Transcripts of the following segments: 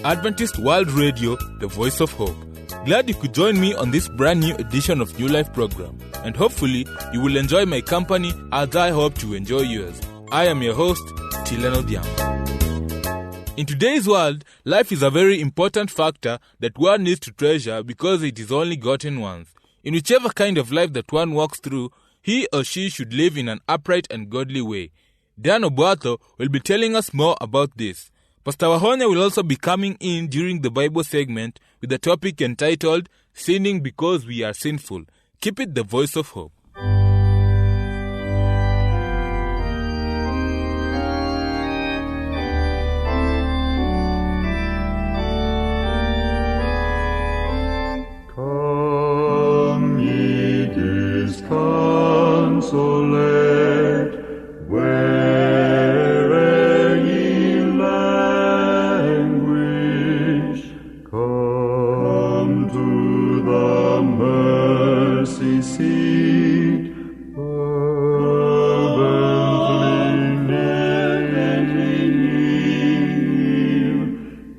Adventist World Radio, the voice of hope. Glad you could join me on this brand new edition of New Life program. And hopefully, you will enjoy my company as I hope to enjoy yours. I am your host, Tilano Diam. In today's world, life is a very important factor that one needs to treasure because it is only gotten once. In whichever kind of life that one walks through, he or she should live in an upright and godly way. Dan Obuatho will be telling us more about this. Pastor Wahonya will also be coming in during the Bible segment with a topic entitled, Sinning Because We Are Sinful. Keep it the voice of hope. Come ye disconsolate, where'er ye languish, come to the mercy seat, fervently kneel.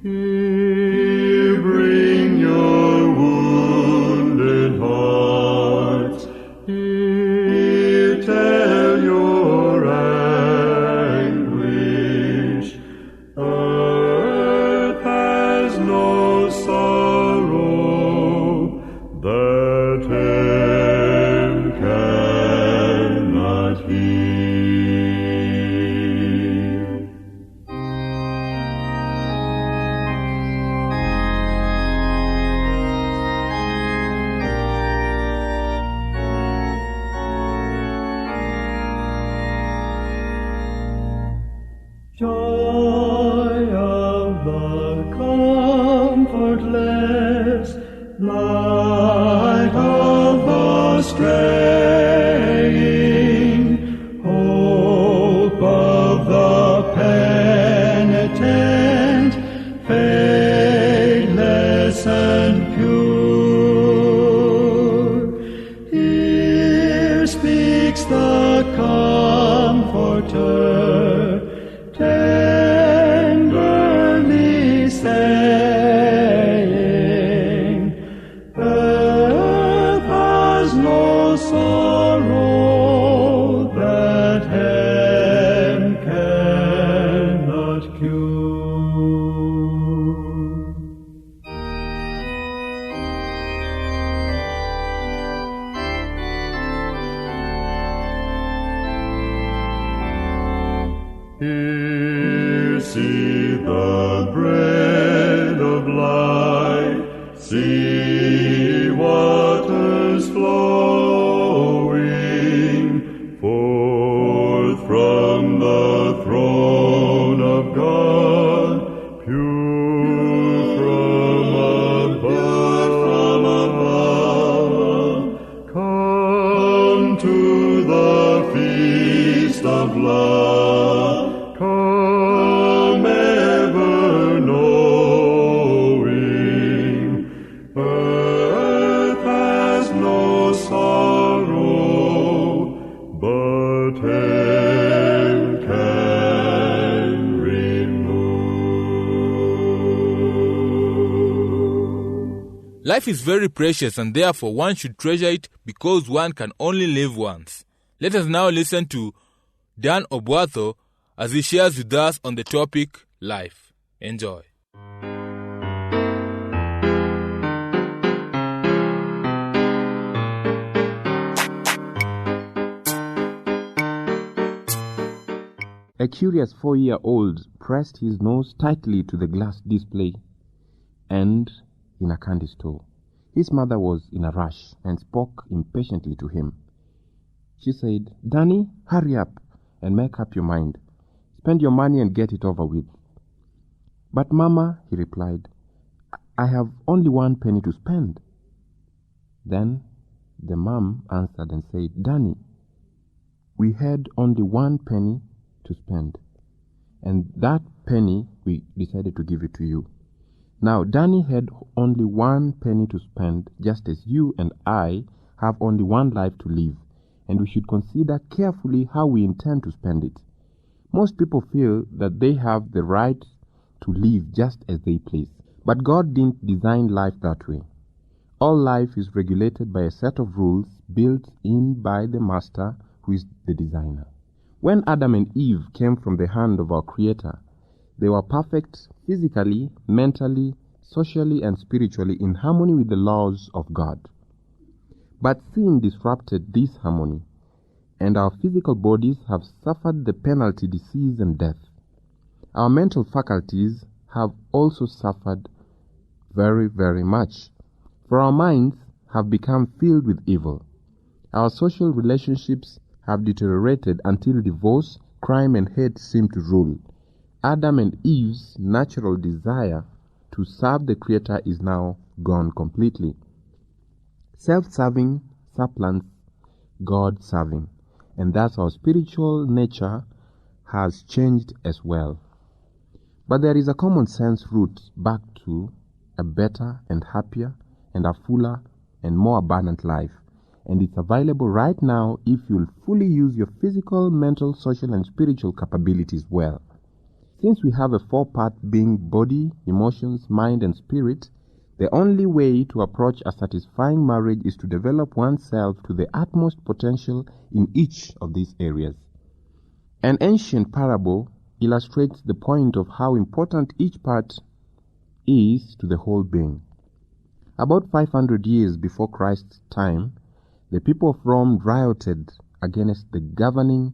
Here bring your wounded hearts, here tell your anguish. Earth has no sorrow that heaven cannot heal. Joy of the comfortless, light of the straying, hope of the penitent, faithless and pure. Here speaks the Comforter, tenderly saying, earth has no sorrow that heaven cannot cure. Here see the bread of life, see waters flowing forth from the throne of God, pure from above. Come to the feast of love. Come ever knowing, earth has no sorrow, but heaven can remove. Life is very precious and therefore one should treasure it because one can only live once. Let us now listen to Dan Obuatho as he shares with us on the topic, life. Enjoy. A curious 4-year-old pressed his nose tightly to the glass display and in a candy store. His mother was in a rush and spoke impatiently to him. She said, "Danny, hurry up and make up your mind. Spend your money and get it over with." "But Mama," he replied, "I have only 1 penny to spend." Then the mom answered and said, "Danny, we had only 1 penny to spend, and that penny we decided to give it to you. Now, Danny had only 1 penny to spend, just as you and I have only 1 life to live, and we should consider carefully how we intend to spend it. Most people feel that they have the right to live just as they please. But God didn't design life that way. All life is regulated by a set of rules built in by the Master, who is the designer. When Adam and Eve came from the hand of our Creator, they were perfect physically, mentally, socially, and spiritually in harmony with the laws of God. But sin disrupted this harmony, and our physical bodies have suffered the penalty, disease, and death. Our mental faculties have also suffered very, very much, for our minds have become filled with evil. Our social relationships have deteriorated until divorce, crime, and hate seem to rule. Adam and Eve's natural desire to serve the Creator is now gone completely. Self-serving supplants God-serving, and thus our spiritual nature has changed as well. But there is a common sense route back to a better and happier and a fuller and more abundant life, and it's available right now if you'll fully use your physical, mental, social, and spiritual capabilities well. Since we have a four-part being: body, emotions, mind, and spirit, the only way to approach a satisfying marriage is to develop oneself to the utmost potential in each of these areas. An ancient parable illustrates the point of how important each part is to the whole being. About 500 years before Christ's time, the people of Rome rioted against the governing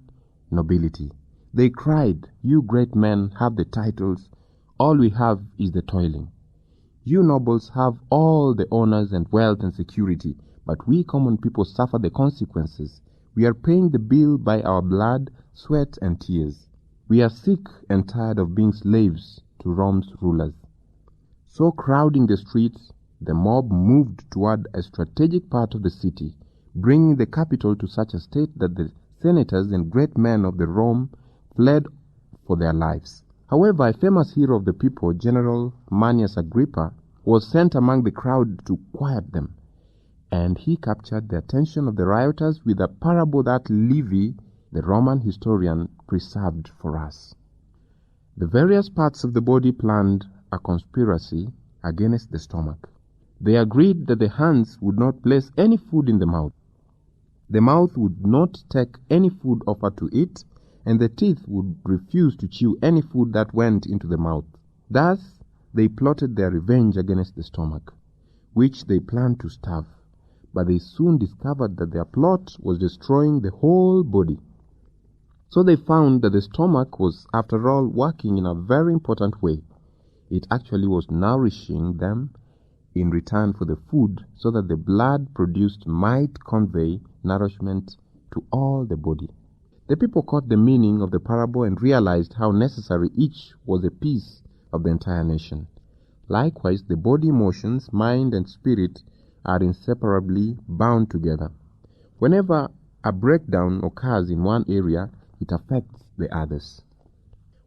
nobility. They cried, "You great men have the titles, all we have is the toiling. You nobles have all the honors and wealth and security, but we common people suffer the consequences. We are paying the bill by our blood, sweat, and tears. We are sick and tired of being slaves to Rome's rulers." So crowding the streets, the mob moved toward a strategic part of the city, bringing the capital to such a state that the senators and great men of the Rome fled for their lives. However, a famous hero of the people, General Manius Agrippa, was sent among the crowd to quiet them, and he captured the attention of the rioters with a parable that Livy, the Roman historian, preserved for us. The various parts of the body planned a conspiracy against the stomach. They agreed that the hands would not place any food in the mouth. The mouth would not take any food offered to it, and the teeth would refuse to chew any food that went into the mouth. Thus, they plotted their revenge against the stomach, which they planned to starve. But they soon discovered that their plot was destroying the whole body. So they found that the stomach was, after all, working in a very important way. It actually was nourishing them in return for the food, so that the blood produced might convey nourishment to all the body. The people caught the meaning of the parable and realized how necessary each was a piece of the entire nation. Likewise, the body, emotions, mind, and spirit are inseparably bound together. Whenever a breakdown occurs in one area, it affects the others.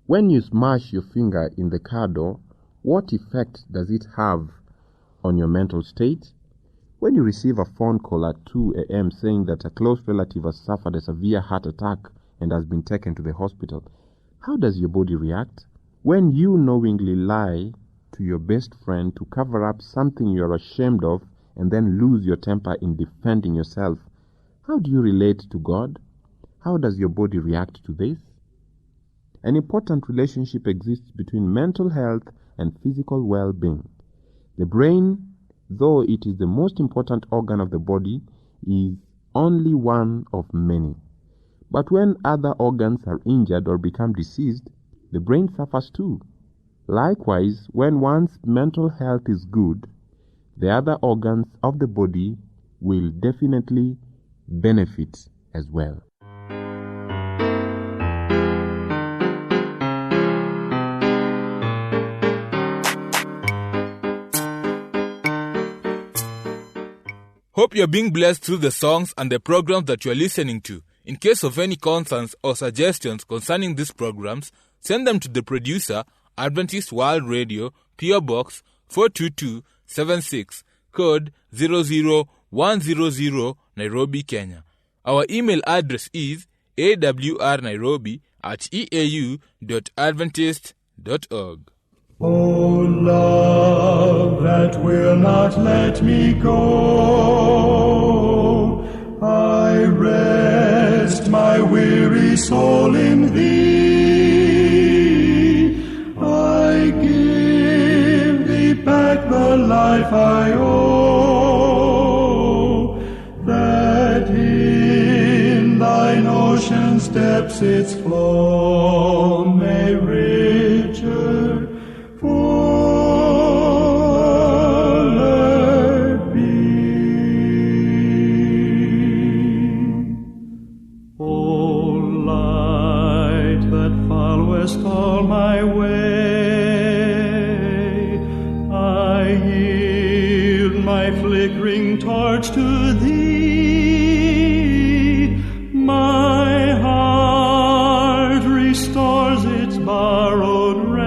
When you smash your finger in the car door, what effect does it have on your mental state? When you receive a phone call at 2 a.m. saying that a close relative has suffered a severe heart attack and has been taken to the hospital, how does your body react? When you knowingly lie to your best friend to cover up something you are ashamed of and then lose your temper in defending yourself, how do you relate to God? How does your body react to this? An important relationship exists between mental health and physical well-being. The brain, though it is the most important organ of the body, is only one of many. But when other organs are injured or become diseased, the brain suffers too. Likewise, when one's mental health is good, the other organs of the body will definitely benefit as well. Hope you're being blessed through the songs and the programs that you're listening to. In case of any concerns or suggestions concerning these programs, send them to the producer, Adventist World Radio, PO Box 42276, code 00100, Nairobi, Kenya. Our email address is awrnairobi@eau.adventist.org. O love that will not let me go, I rest my weary soul in thee. I give thee back the life I owe, that in thine ocean's depths its flow may richer, fuller be. O light that followest all my way, I yield my flickering torch to thee. My heart restores its borrowed ray,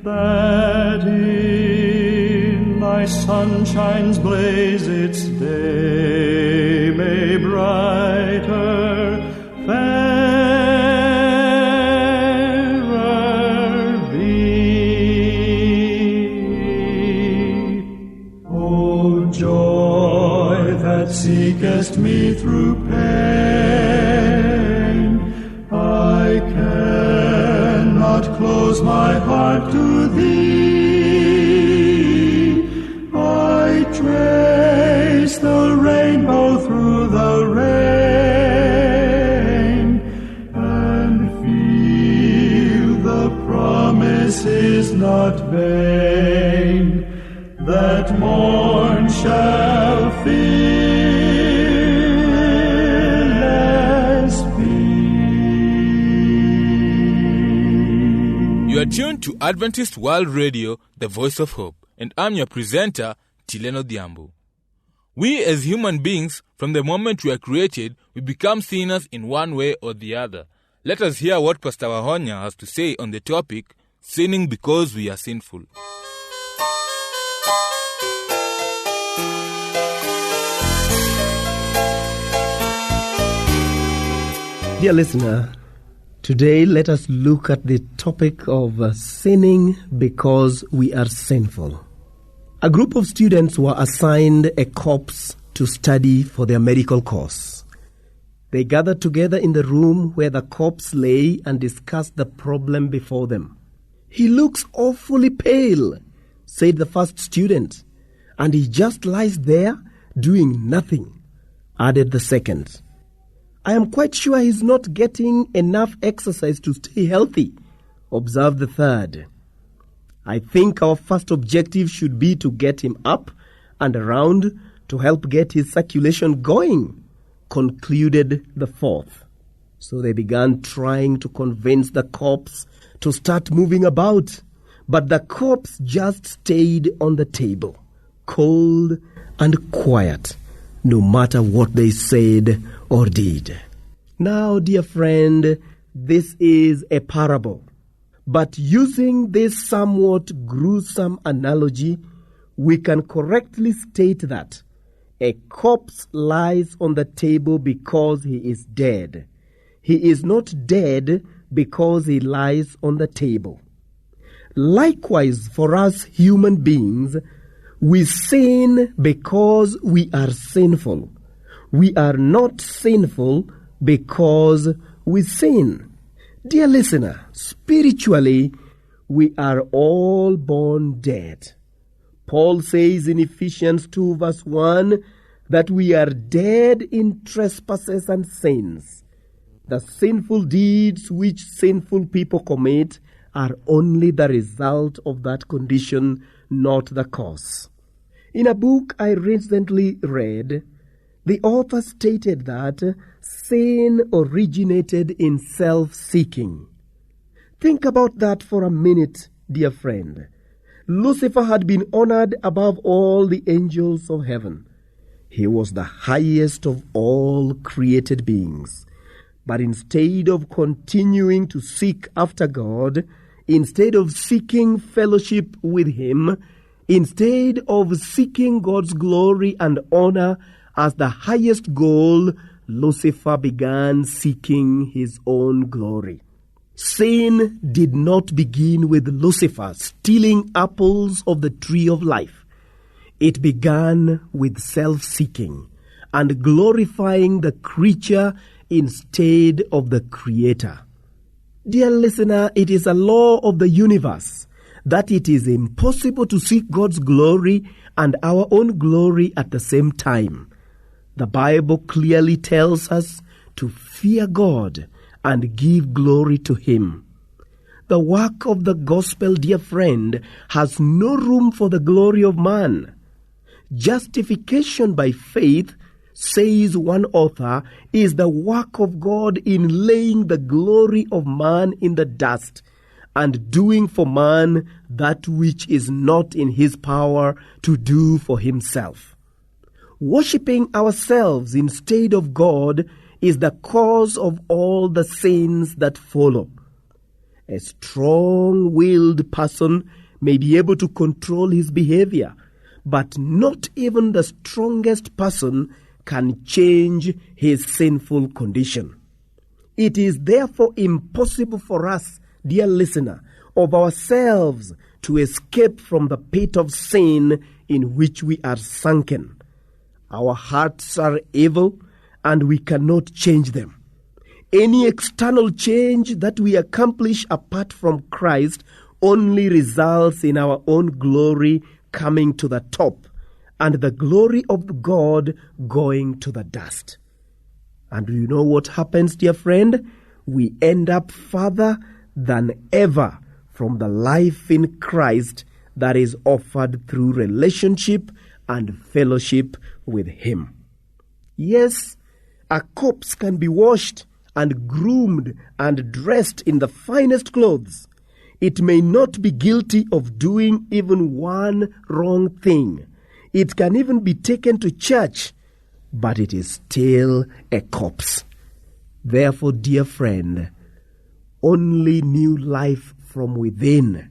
that in thy sunshine's blaze its day may brighter, fairer be. O joy that seekest me through pain, I cannot close my heart to thee. I trace the rainbow through the rain, and feel the promise is not vain, that morn shall fearless be. You are tuned to Adventist World Radio, the Voice of Hope, and I'm your presenter, Tileno Diambo. We as human beings, from the moment we are created, we become sinners in one way or the other. Let us hear what Pastor Wahonya has to say on the topic, sinning because we are sinful. Dear listener, today let us look at the topic of sinning because we are sinful. A group of students were assigned a corpse to study for their medical course. They gathered together in the room where the corpse lay and discussed the problem before them. "He looks awfully pale," said the first student, "and he just lies there doing nothing," added the second. "I am quite sure he's not getting enough exercise to stay healthy," observed the third. "I think our first objective should be to get him up and around to help get his circulation going," concluded the fourth. So they began trying to convince the corpse to start moving about, but the corpse just stayed on the table, cold and quiet, no matter what they said or did. Now, dear friend, this is a parable. But using this somewhat gruesome analogy, we can correctly state that a corpse lies on the table because he is dead. He is not dead because he lies on the table. Likewise, for us human beings, we sin because we are sinful. We are not sinful because we sin. Dear listener, spiritually, we are all born dead. Paul says in Ephesians 2 verse 1 that we are dead in trespasses and sins. The sinful deeds which sinful people commit are only the result of that condition, not the cause. In a book I recently read, the author stated that sin originated in self-seeking. Think about that for a minute, dear friend. Lucifer had been honored above all the angels of heaven. He was the highest of all created beings. But instead of continuing to seek after God, instead of seeking fellowship with Him, instead of seeking God's glory and honor as the highest goal, Lucifer began seeking his own glory. Sin did not begin with Lucifer stealing apples of the tree of life. It began with self-seeking and glorifying the creature instead of the Creator. Dear listener, it is a law of the universe that it is impossible to seek God's glory and our own glory at the same time. The Bible clearly tells us to fear God and give glory to Him. The work of the gospel, dear friend, has no room for the glory of man. Justification by faith, says one author, is the work of God in laying the glory of man in the dust and doing for man that which is not in his power to do for himself. Worshipping ourselves instead of God is the cause of all the sins that follow. A strong-willed person may be able to control his behavior, but not even the strongest person can change his sinful condition. It is therefore impossible for us, dear listener, of ourselves to escape from the pit of sin in which we are sunken. Our hearts are evil, and we cannot change them. Any external change that we accomplish apart from Christ only results in our own glory coming to the top and the glory of God going to the dust. And you know what happens, dear friend? We end up further than ever from the life in Christ that is offered through relationship and fellowship with Him. Yes, a corpse can be washed and groomed and dressed in the finest clothes. It may not be guilty of doing even one wrong thing. It can even be taken to church, but it is still a corpse. Therefore, dear friend, only new life from within,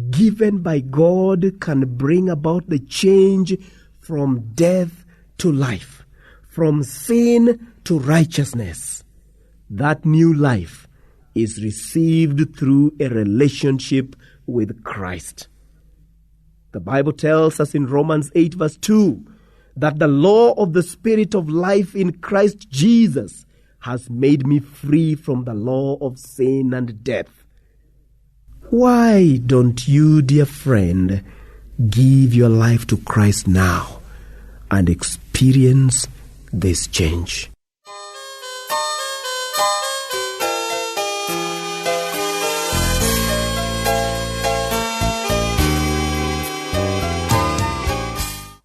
given by God, can bring about the change from death to life, from sin to righteousness. That new life is received through a relationship with Christ. The Bible tells us in Romans 8 verse 2 that the law of the Spirit of life in Christ Jesus has made me free from the law of sin and death. Why don't you, dear friend, give your life to Christ now and experience this change?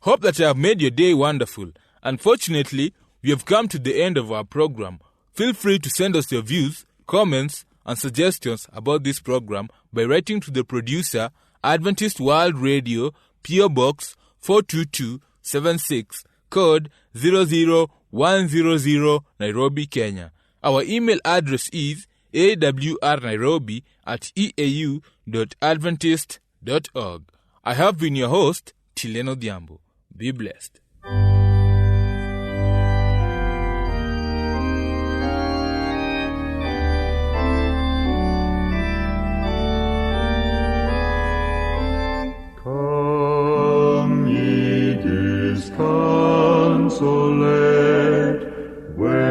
Hope that I have made your day wonderful. Unfortunately, we have come to the end of our program. Feel free to send us your views, comments, and suggestions about this program by writing to the producer, Adventist World Radio, PO Box 42276, code 00100, Nairobi, Kenya. Our email address is awrnairobi@eau.adventist.org. I have been your host, Tileno Diambo. Be blessed. Come ye disconsolate, where'er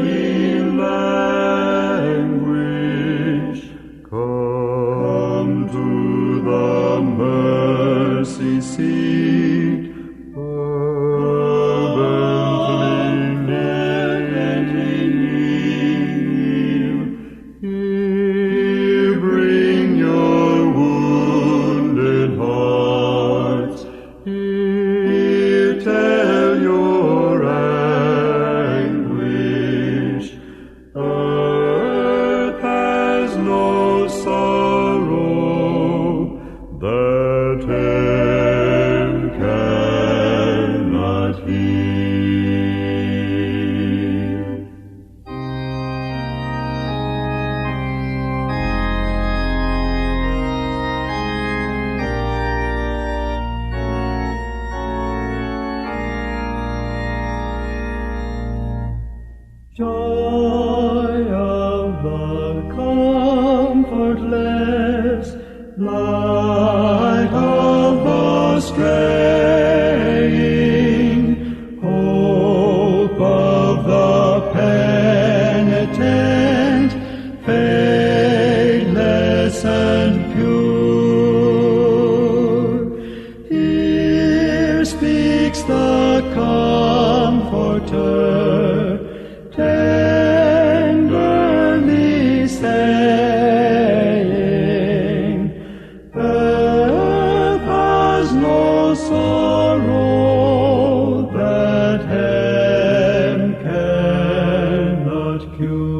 ye languish, come to the mercy seat, fervently kneel. Here bring your wounded hearts, here tell your anguish. Earth has no sorrow that heaven cannot heal. Joy of speaks the Comforter, tenderly saying, earth has no sorrow that heaven cannot cure.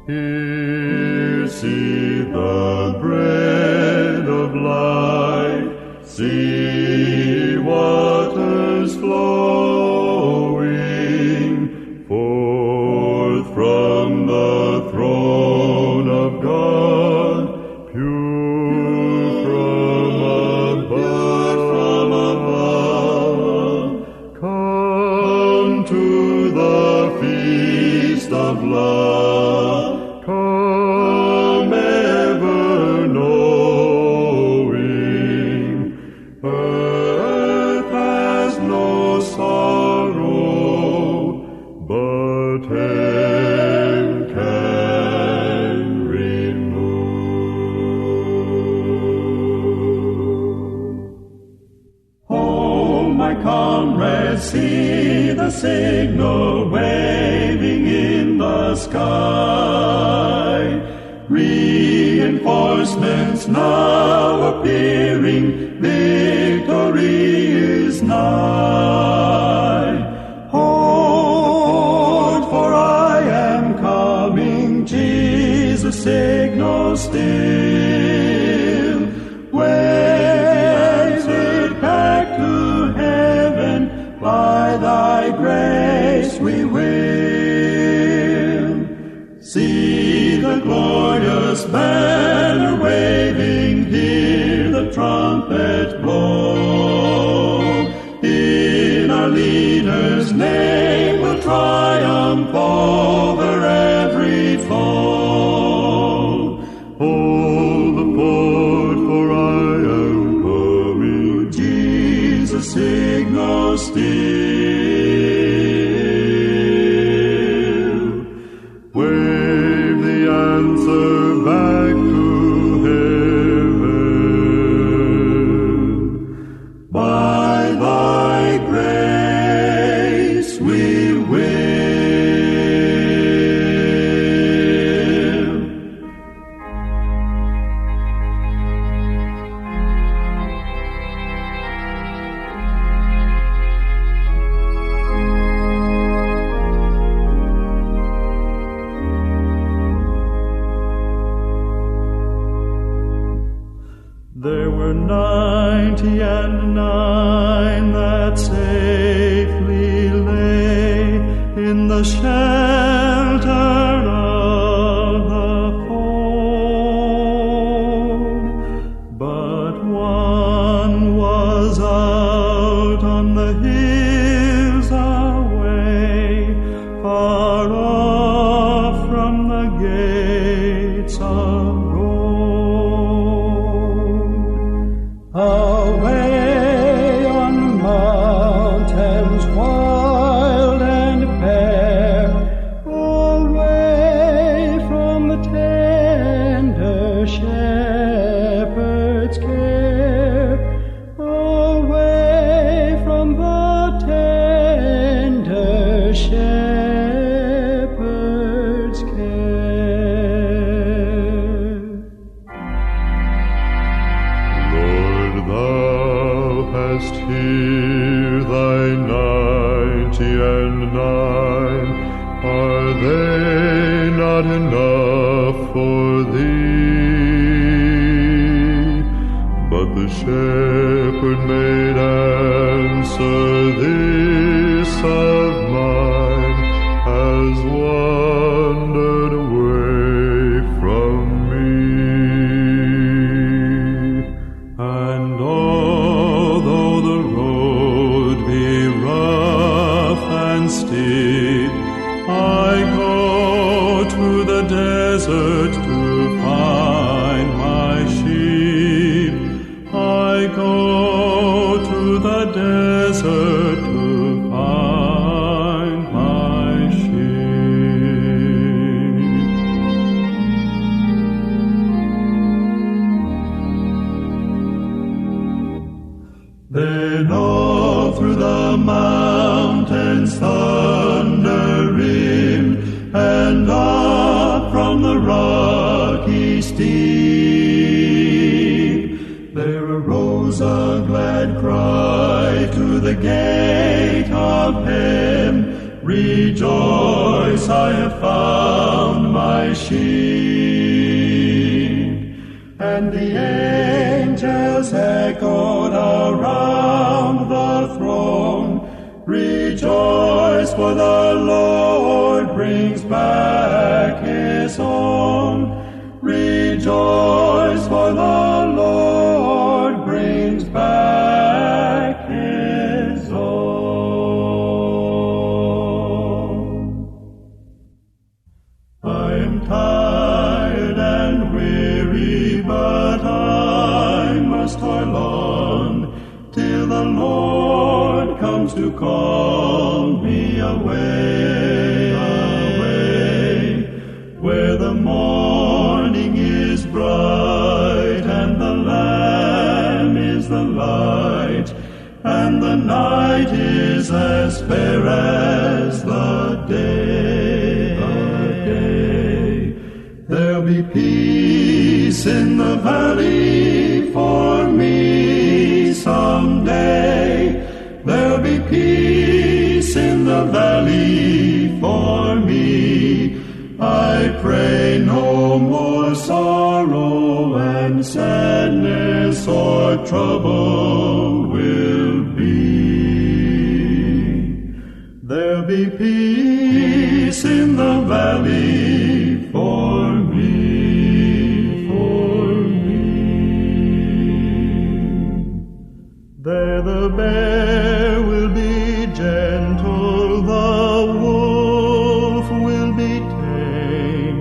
Here see the bread of life, see waters flowing forth from the throne of God, pure from above. Come to the feast of love. Come ever knowing, earth has no sorrow, but heaven can remove. Oh, my comrades, see the signal waving in the sky. Reinforcements now appearing, victory is nigh. Hold, for I am coming, Jesus signals still. Wayed back to heaven, by thy grace we will. See the glorious banner waving, hear the trumpet blow. In our leader's name we'll triumph over every foe. Hold the fort, for I am coming, Jesus signals still. Wave the answer back to heaven. By thy grace we will. There were 99 that safely lay in the shelter of the fold, but one was out on the hills away, far off from the gates of away on mountains wild and bare, away from the tender shepherd's care, away from the tender shepherd's care. Thou hast here thy 99, are they not enough for thee? But the shepherd made answer, this of mine has wandered away from me. And although the road be rough and steep, I go to the desert to find my sheep. I go to the desert to find my and cry to the gate of him, rejoice, I have found my sheep. And the angels echoed around the throne, rejoice, for the Lord brings back his own. Rejoice, for the Lord brings back his own. I am tired and weary, but I must toil on till the Lord comes to call me away, away, where the morning is bright and the Lamb is the light, and the night is as fair as the day, There'll be peace in the valley for me someday. There'll be peace in the valley for me. I pray no more sorrow and sadness or trouble will be. There'll be peace in the valley for me, for me. There the bear will be gentle, the wolf will be tame,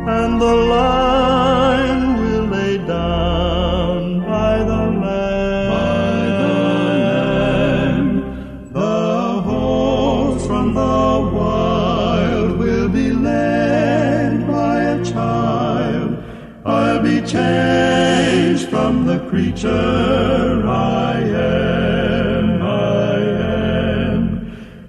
and the lion will lay down by the lamb. The horse from the wild will be led by a child. I'll be changed from the creature I am.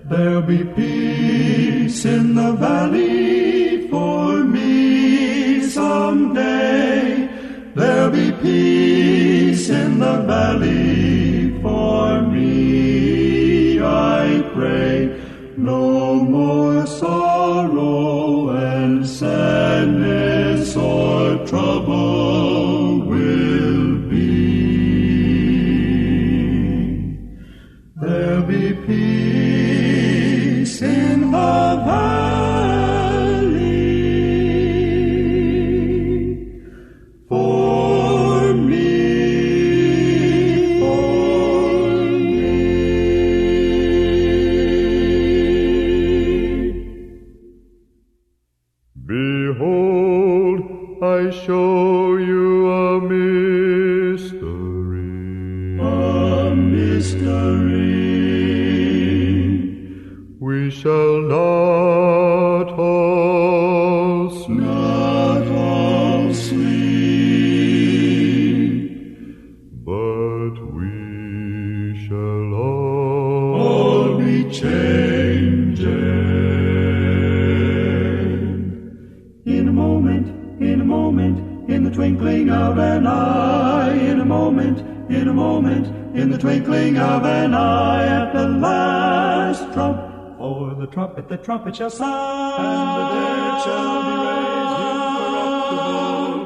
There'll be peace in the valley for me someday. There'll be peace in the valley for me. I pray no more sorrow and sadness or trouble will be. There'll be peace in the valley for me, for me. Behold, I show you a mystery. A mystery. We shall not all sleep, but we shall all be changed. In a moment, in a moment, in the twinkling of an eye. In a moment, in a moment, in the twinkling of an eye. At the last trump, for the trumpet shall sound, and the dead shall be raised incorruptible.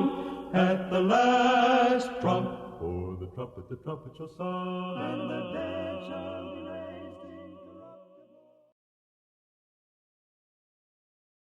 At the last trump, for the trumpet shall sound, and the dead shall be raised.